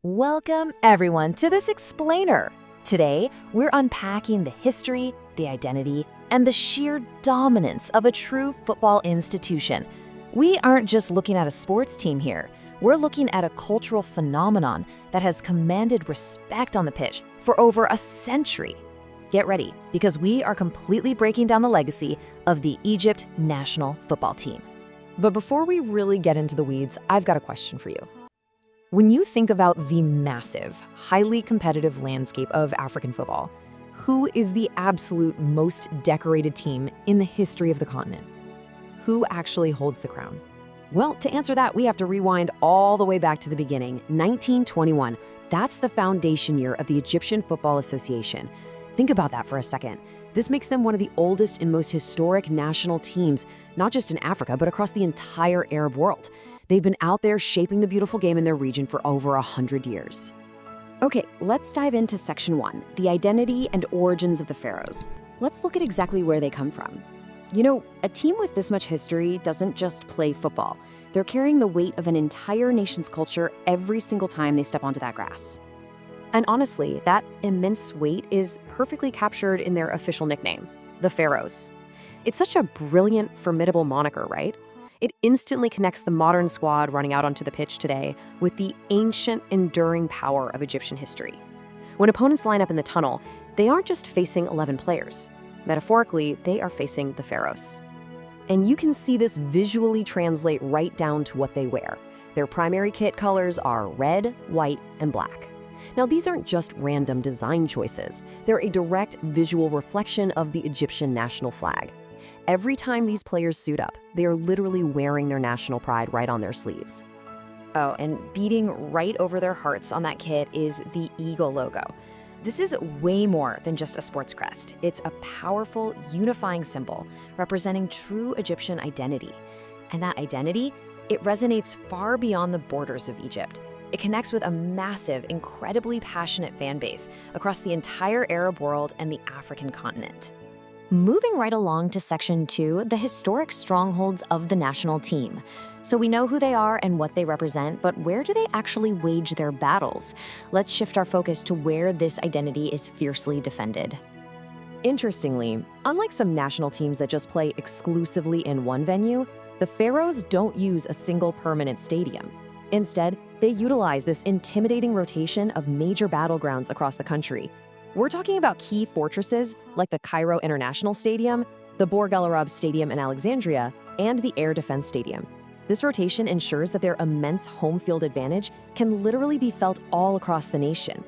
Welcome, everyone, to this explainer. Today, we're unpacking the history, the identity, and the sheer dominance of a true football institution. We aren't just looking at a sports team here. We're looking at a cultural phenomenon that has commanded respect on the pitch for over a century. Get ready, because we are completely breaking down the legacy of the Egypt national football team. But before we really get into the weeds, I've got a question for you. When you think about the massive, highly competitive landscape of African football, who is the absolute most decorated team in the history of the continent? Who actually holds the crown? Well, to answer that, we have to rewind all the way back to the beginning, 1921. That's the foundation year of the Egyptian Football Association. Think about that for a second. This makes them one of the oldest and most historic national teams, not just in Africa, but across the entire Arab world. They've been out there shaping the beautiful game in their region for over 100 years. Okay, let's dive into Section 1, the identity and origins of the pharaohs. Let's look at exactly where they come from. You know, a team with this much history doesn't just play football. They're carrying the weight of an entire nation's culture every single time they step onto that grass. And honestly, that immense weight is perfectly captured in their official nickname, the Pharaohs. It's such a brilliant, formidable moniker, right? It instantly connects the modern squad running out onto the pitch today with the ancient, enduring power of Egyptian history. When opponents line up in the tunnel, they aren't just facing 11 players. Metaphorically, they are facing the pharaohs. And you can see this visually translate right down to what they wear. Their primary kit colors are red, white, and black. Now, these aren't just random design choices. They're a direct visual reflection of the Egyptian national flag. Every time these players suit up, they are literally wearing their national pride right on their sleeves. Oh, and beating right over their hearts on that kit is the eagle logo. This is way more than just a sports crest. It's a powerful, unifying symbol representing true Egyptian identity. And that identity, it resonates far beyond the borders of Egypt. It connects with a massive, incredibly passionate fan base across the entire Arab world and the African continent. Moving right along to Section 2, the historic strongholds of the national team. So we know who they are and what they represent, but where do they actually wage their battles? Let's shift our focus to where this identity is fiercely defended. Interestingly, unlike some national teams that just play exclusively in one venue, the Pharaohs don't use a single permanent stadium. Instead, they utilize this intimidating rotation of major battlegrounds across the country. We're talking about key fortresses like the Cairo International Stadium, the Borg El Arab Stadium in Alexandria, and the Air Defense Stadium. This rotation ensures that their immense home field advantage can literally be felt all across the nation.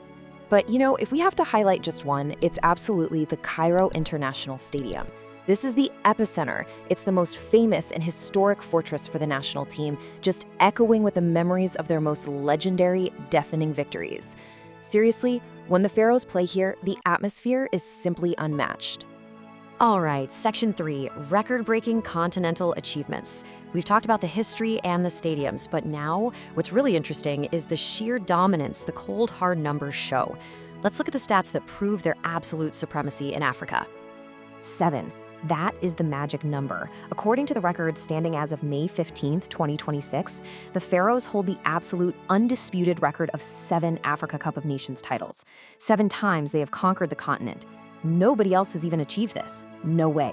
But you know, if we have to highlight just one, it's absolutely the Cairo International Stadium. This is the epicenter. It's the most famous and historic fortress for the national team, just echoing with the memories of their most legendary, deafening victories. Seriously, when the Pharaohs play here, the atmosphere is simply unmatched. All right, Section 3, record-breaking continental achievements. We've talked about the history and the stadiums, but now what's really interesting is the sheer dominance the cold, hard numbers show. Let's look at the stats that prove their absolute supremacy in Africa. 7. That is the magic number. According to the record standing as of May 15th, 2026, the Pharaohs hold the absolute undisputed record of 7 Africa Cup of Nations titles. 7 times they have conquered the continent. Nobody else has even achieved this. No way.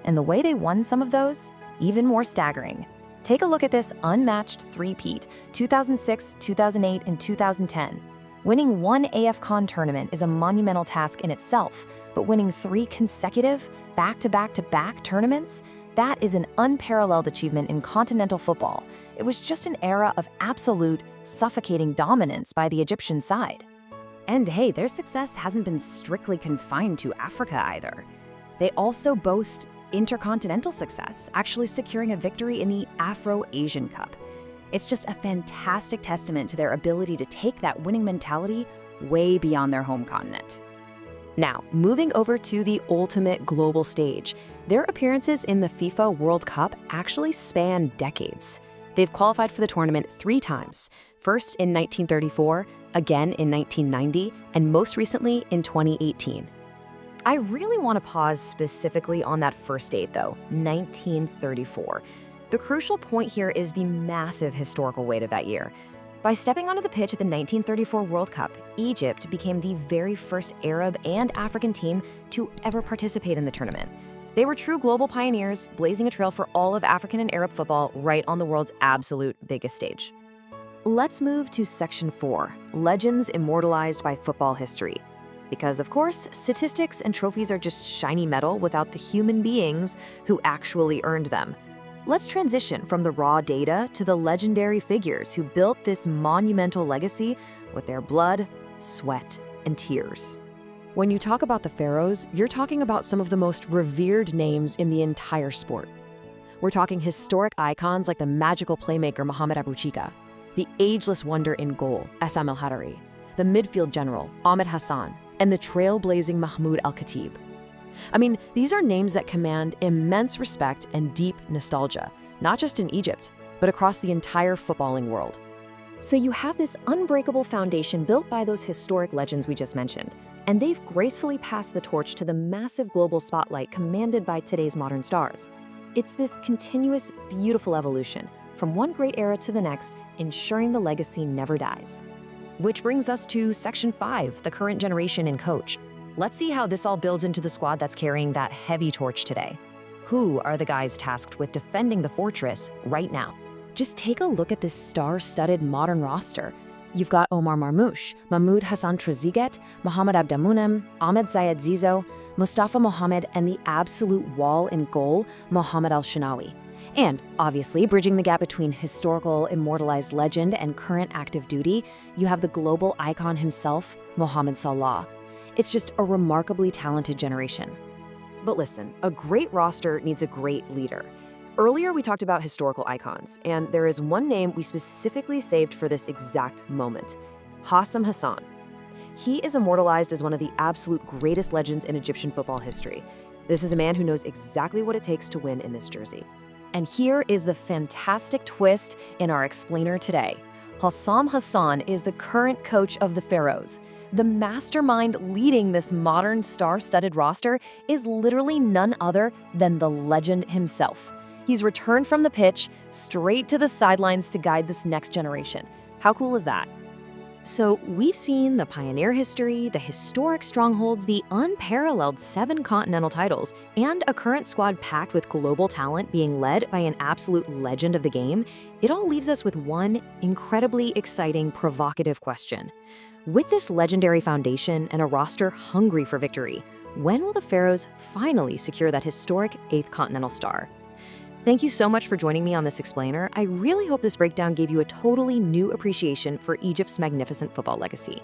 And the way they won some of those? Even more staggering. Take a look at this unmatched three-peat, 2006, 2008, and 2010. Winning one AFCON tournament is a monumental task in itself, but winning 3 consecutive, back-to-back-to-back tournaments? That is an unparalleled achievement in continental football. It was just an era of absolute, suffocating dominance by the Egyptian side. And hey, their success hasn't been strictly confined to Africa either. They also boast intercontinental success, actually securing a victory in the Afro-Asian Cup. It's just a fantastic testament to their ability to take that winning mentality way beyond their home continent. Now, moving over to the ultimate global stage, their appearances in the FIFA World Cup actually span decades. They've qualified for the tournament 3 times, first in 1934, again in 1990, and most recently in 2018. I really want to pause specifically on that first date though, 1934. The crucial point here is the massive historical weight of that year. By stepping onto the pitch at the 1934 World Cup, Egypt became the very first Arab and African team to ever participate in the tournament. They were true global pioneers, blazing a trail for all of African and Arab football right on the world's absolute biggest stage. Let's move to Section 4, Legends Immortalized by Football History. Because, of course, statistics and trophies are just shiny metal without the human beings who actually earned them. Let's transition from the raw data to the legendary figures who built this monumental legacy with their blood, sweat, and tears. When you talk about the pharaohs, you're talking about some of the most revered names in the entire sport. We're talking historic icons like the magical playmaker Mohamed Abou Chika, the ageless wonder in goal, Essam El Hadari, the midfield general, Ahmed Hassan, and the trailblazing Mahmoud Al-Khatib. I mean, these are names that command immense respect and deep nostalgia, not just in Egypt, but across the entire footballing world. So you have this unbreakable foundation built by those historic legends we just mentioned, and they've gracefully passed the torch to the massive global spotlight commanded by today's modern stars. It's this continuous, beautiful evolution, from one great era to the next, ensuring the legacy never dies. Which brings us to Section 5, the current generation and coach. Let's see how this all builds into the squad that's carrying that heavy torch today. Who are the guys tasked with defending the fortress right now? Just take a look at this star-studded modern roster. You've got Omar Marmoush, Mahmoud Hassan Trezeguet, Mohamed Abdamounem, Ahmed Zayed Zizou, Mustafa Mohamed, and the absolute wall in goal, Mohamed Al-Shinawi. And obviously, bridging the gap between historical immortalized legend and current active duty, you have the global icon himself, Mohamed Salah. It's just a remarkably talented generation. But listen, a great roster needs a great leader. Earlier, we talked about historical icons, and there is one name we specifically saved for this exact moment: Hassam Hassan. He is immortalized as one of the absolute greatest legends in Egyptian football history. This is a man who knows exactly what it takes to win in this jersey. And here is the fantastic twist in our explainer today. Hassam Hassan is the current coach of the Pharaohs. The mastermind leading this modern star-studded roster is literally none other than the legend himself. He's returned from the pitch straight to the sidelines to guide this next generation. How cool is that? So we've seen the pioneer history, the historic strongholds, the unparalleled 7 continental titles, and a current squad packed with global talent being led by an absolute legend of the game. It all leaves us with one incredibly exciting, provocative question. With this legendary foundation and a roster hungry for victory, when will the Pharaohs finally secure that historic 8th continental star? Thank you so much for joining me on this explainer. I really hope this breakdown gave you a totally new appreciation for Egypt's magnificent football legacy.